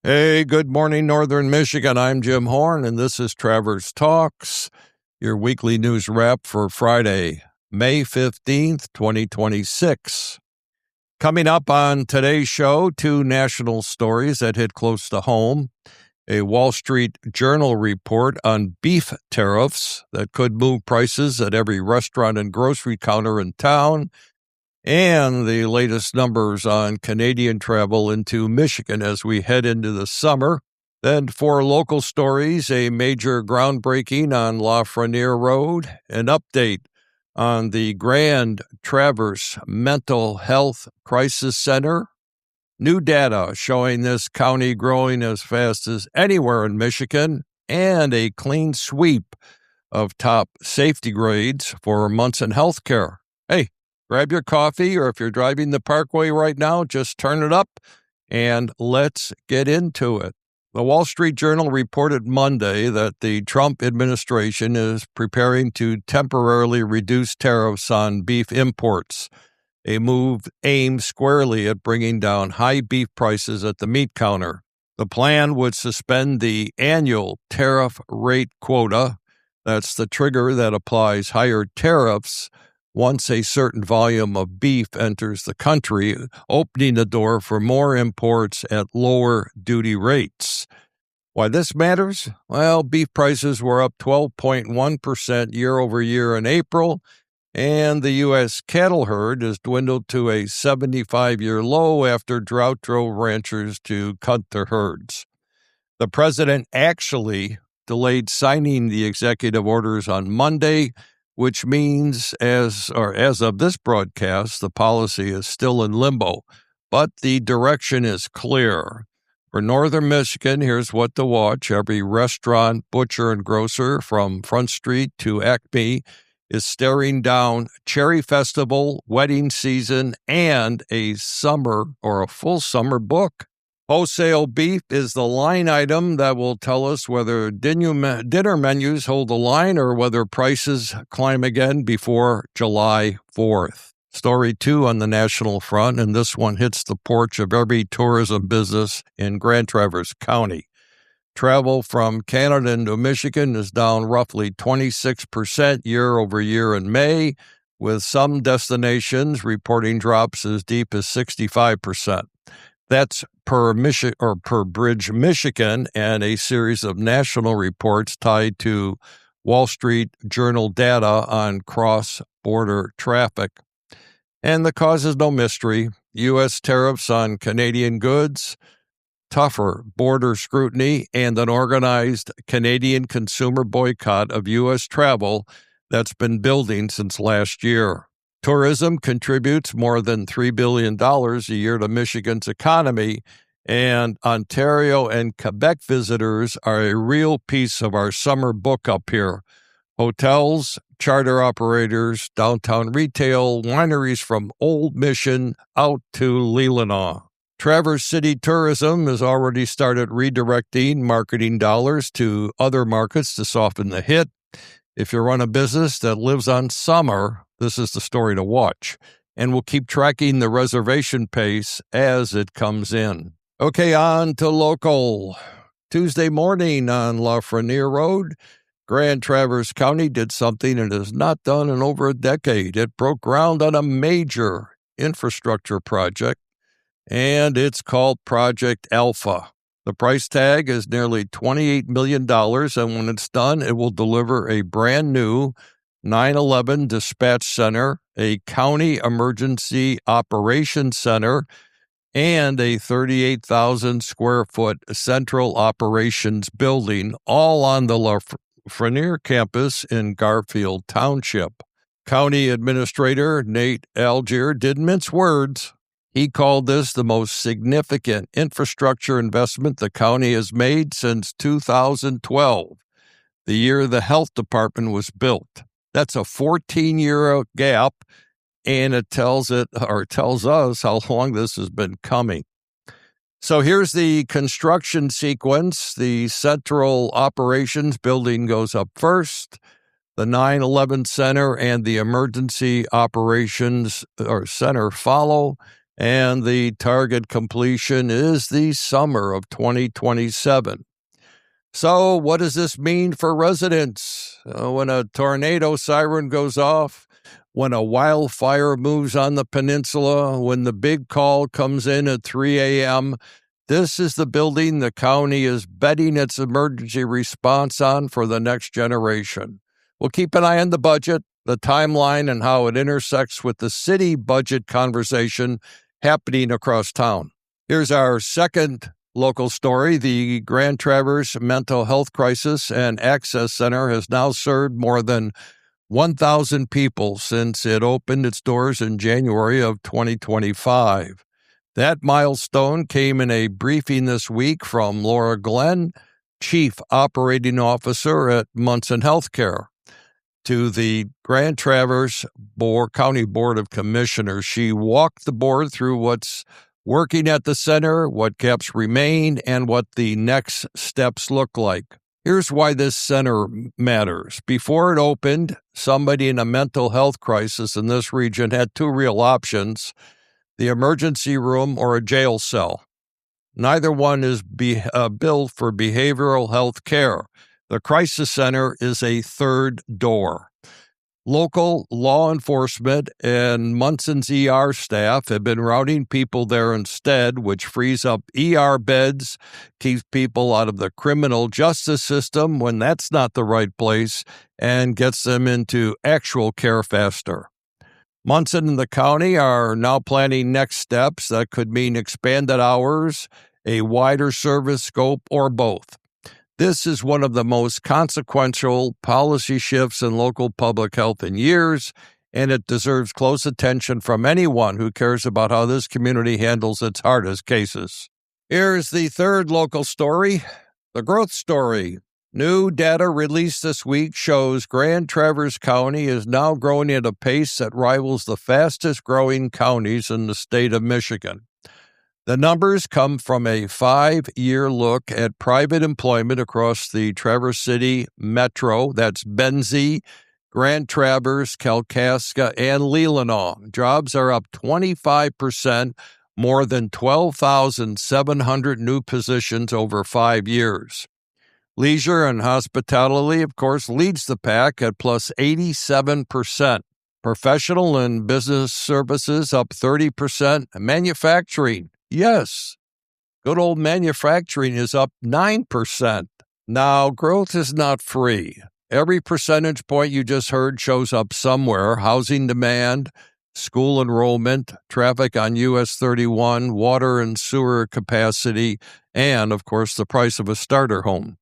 Hey, good morning, Northern Michigan. I'm Jim Horn, and this is Travers Talks, your weekly news wrap for Friday, May 15th, 2026. Coming up on today's show, two national stories that hit close to home. A Wall Street Journal report on beef tariffs that could move prices at every restaurant and grocery counter in town, and the latest numbers on Canadian travel into Michigan as we head into the summer. Then for local stories, a major groundbreaking on Lafreniere Road, an update on the Grand Traverse Mental Health Crisis Center, new data showing this county growing as fast as anywhere in Michigan, and a clean sweep of top safety grades for Munson Healthcare. Hey, grab your coffee, or if you're driving the Parkway right now, just turn it up and let's get into it. The Wall Street Journal reported Monday that the Trump administration is preparing to temporarily reduce tariffs on beef imports, a move aimed squarely at bringing down high beef prices at the meat counter. The plan would suspend the annual tariff rate quota. That's the trigger that applies higher tariffs once a certain volume of beef enters the country, opening the door for more imports at lower duty rates. Why this matters? Well, beef prices were up 12.1% year over year in April, and the U.S. cattle herd has dwindled to a 75-year low after drought drove ranchers to cut their herds. The president actually delayed signing the executive orders on Monday, which means as of this broadcast, the policy is still in limbo, but the direction is clear. For Northern Michigan, here's what to watch. Every restaurant, butcher, and grocer from Front Street to Acme is staring down Cherry Festival, wedding season, and a summer or a full summer book. Wholesale beef is the line item that will tell us whether dinner menus hold the line or whether prices climb again before July 4th. Story 2 on the national front, and this one hits the porch of every tourism business in Grand Traverse County. Travel from Canada into Michigan is down roughly 26% year over year in May, with some destinations reporting drops as deep as 65%. That's per Bridge, Michigan, and a series of national reports tied to Wall Street Journal data on cross-border traffic. And the cause is no mystery. U.S. tariffs on Canadian goods, tougher border scrutiny, and an organized Canadian consumer boycott of U.S. travel that's been building since last year. Tourism contributes more than $3 billion a year to Michigan's economy, and Ontario and Quebec visitors are a real piece of our summer book up here. Hotels, charter operators, downtown retail, wineries from Old Mission out to Leelanau. Traverse City Tourism has already started redirecting marketing dollars to other markets to soften the hit. If you run a business that lives on summer, this is the story to watch, and we'll keep tracking the reservation pace as it comes in. Okay, on to local. Tuesday morning on Lafreniere Road, Grand Traverse County did something it has not done in over a decade. It broke ground on a major infrastructure project, and it's called Project Alpha. The price tag is nearly $28 million, and when it's done, it will deliver a brand new 9/11 dispatch center, a county emergency operations center, and a 38,000 square foot central operations building, all on the Lafreniere campus in Garfield Township. County Administrator Nate Algier didn't mince words. He called this the most significant infrastructure investment the county has made since 2012, the year the health department was built. That's a 14-year gap, and it tells us how long this has been coming. So here's the construction sequence. The central operations building goes up first. The 9/11 Center and the Emergency Operations Center follow. and the target completion is the summer of 2027. So what does this mean for residents? When a tornado siren goes off, when a wildfire moves on the peninsula, when the big call comes in at 3 a.m., this is the building the county is betting its emergency response on for the next generation. We'll keep an eye on the budget, the timeline, and how it intersects with the city budget conversation happening across town. Here's our second local story. The Grand Traverse Mental Health Crisis and Access Center has now served more than 1,000 people since it opened its doors in January of 2025. That milestone came in a briefing this week from Laura Glenn, Chief Operating Officer at Munson Healthcare, to the Grand Traverse County Board of Commissioners. She walked the board through what's working at the center, what gaps remain, and what the next steps look like. Here's why this center matters. Before it opened, somebody in a mental health crisis in this region had two real options: the emergency room or a jail cell. Neither one is billed for behavioral health care. The crisis center is a third door. Local law enforcement and Munson's ER staff have been routing people there instead, which frees up ER beds, keeps people out of the criminal justice system when that's not the right place, and gets them into actual care faster. Munson and the county are now planning next steps that could mean expanded hours, a wider service scope, or both. This is one of the most consequential policy shifts in local public health in years, and it deserves close attention from anyone who cares about how this community handles its hardest cases. Here's the third local story, the growth story. New data released this week shows Grand Traverse County is now growing at a pace that rivals the fastest growing counties in the state of Michigan. The numbers come from a 5-year look at private employment across the Traverse City Metro. That's Benzie, Grand Traverse, Kalkaska, and Leelanau. Jobs are up 25%, more than 12,700 new positions over 5 years. Leisure and hospitality, of course, leads the pack at plus 87%. Professional and business services up 30%. Manufacturing, yes, good old manufacturing is up 9%. Now, growth is not free. Every percentage point you just heard shows up somewhere: housing demand, school enrollment, traffic on US 31, water and sewer capacity, and, of course, the price of a starter home.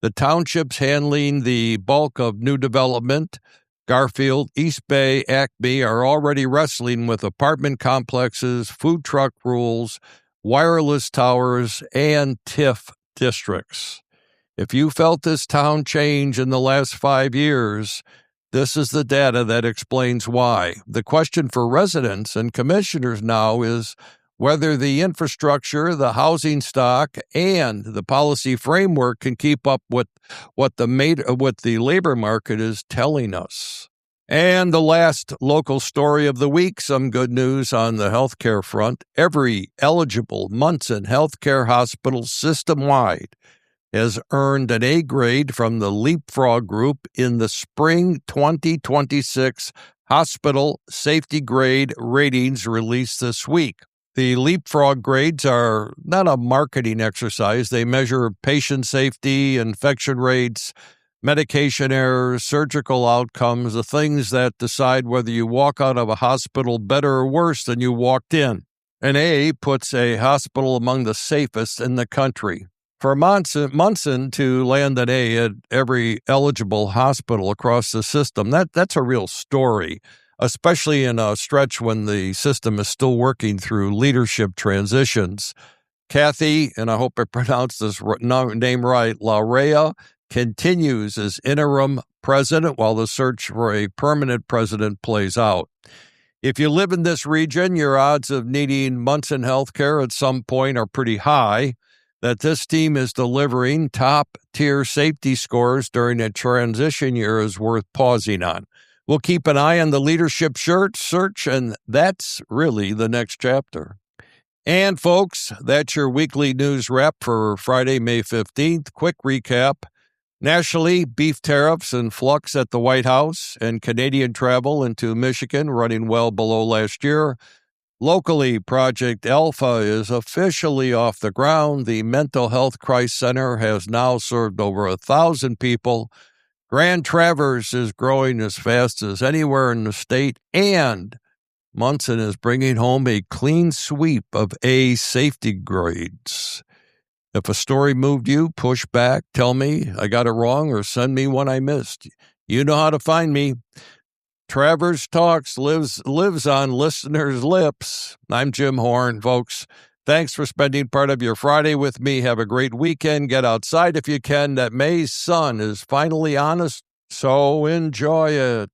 The townships handling the bulk of new development, Garfield, East Bay, Acme, are already wrestling with apartment complexes, food truck rules, wireless towers, and TIF districts. If you felt this town change in the last 5 years, this is the data that explains why. The question for residents and commissioners now is whether the infrastructure, the housing stock, and the policy framework can keep up with what the labor market is telling us. And the last local story of the week, some good news on the healthcare front. Every eligible Munson healthcare hospital system-wide has earned an A grade from the Leapfrog Group in the spring 2026 hospital safety grade ratings released this week. The Leapfrog grades are not a marketing exercise. They measure patient safety, infection rates, medication errors, surgical outcomes, the things that decide whether you walk out of a hospital better or worse than you walked in. An A puts a hospital among the safest in the country. For Munson to land an A at every eligible hospital across the system, that's a real story, especially in a stretch when the system is still working through leadership transitions. Kathy, and I hope I pronounced this name right, Laurea, continues as interim president while the search for a permanent president plays out. If you live in this region, your odds of needing Munson healthcare at some point are pretty high. That this team is delivering top-tier safety scores during a transition year is worth pausing on. We'll keep an eye on the leadership search, and that's really the next chapter. And folks, that's your weekly news wrap for Friday, May 15th. Quick recap. Nationally, beef tariffs in flux at the White House, and Canadian travel into Michigan running well below last year. Locally, Project Alpha is officially off the ground. The Mental Health Crisis Center has now served over 1,000 people. Grand Traverse is growing as fast as anywhere in the state, and Munson is bringing home a clean sweep of A safety grades. If a story moved you, push back, tell me I got it wrong, or send me one I missed. You know how to find me. Travers Talks lives on listeners' lips. I'm Jim Horn, folks. Thanks for spending part of your Friday with me. Have a great weekend. Get outside if you can. That May's sun is finally on us, so enjoy it.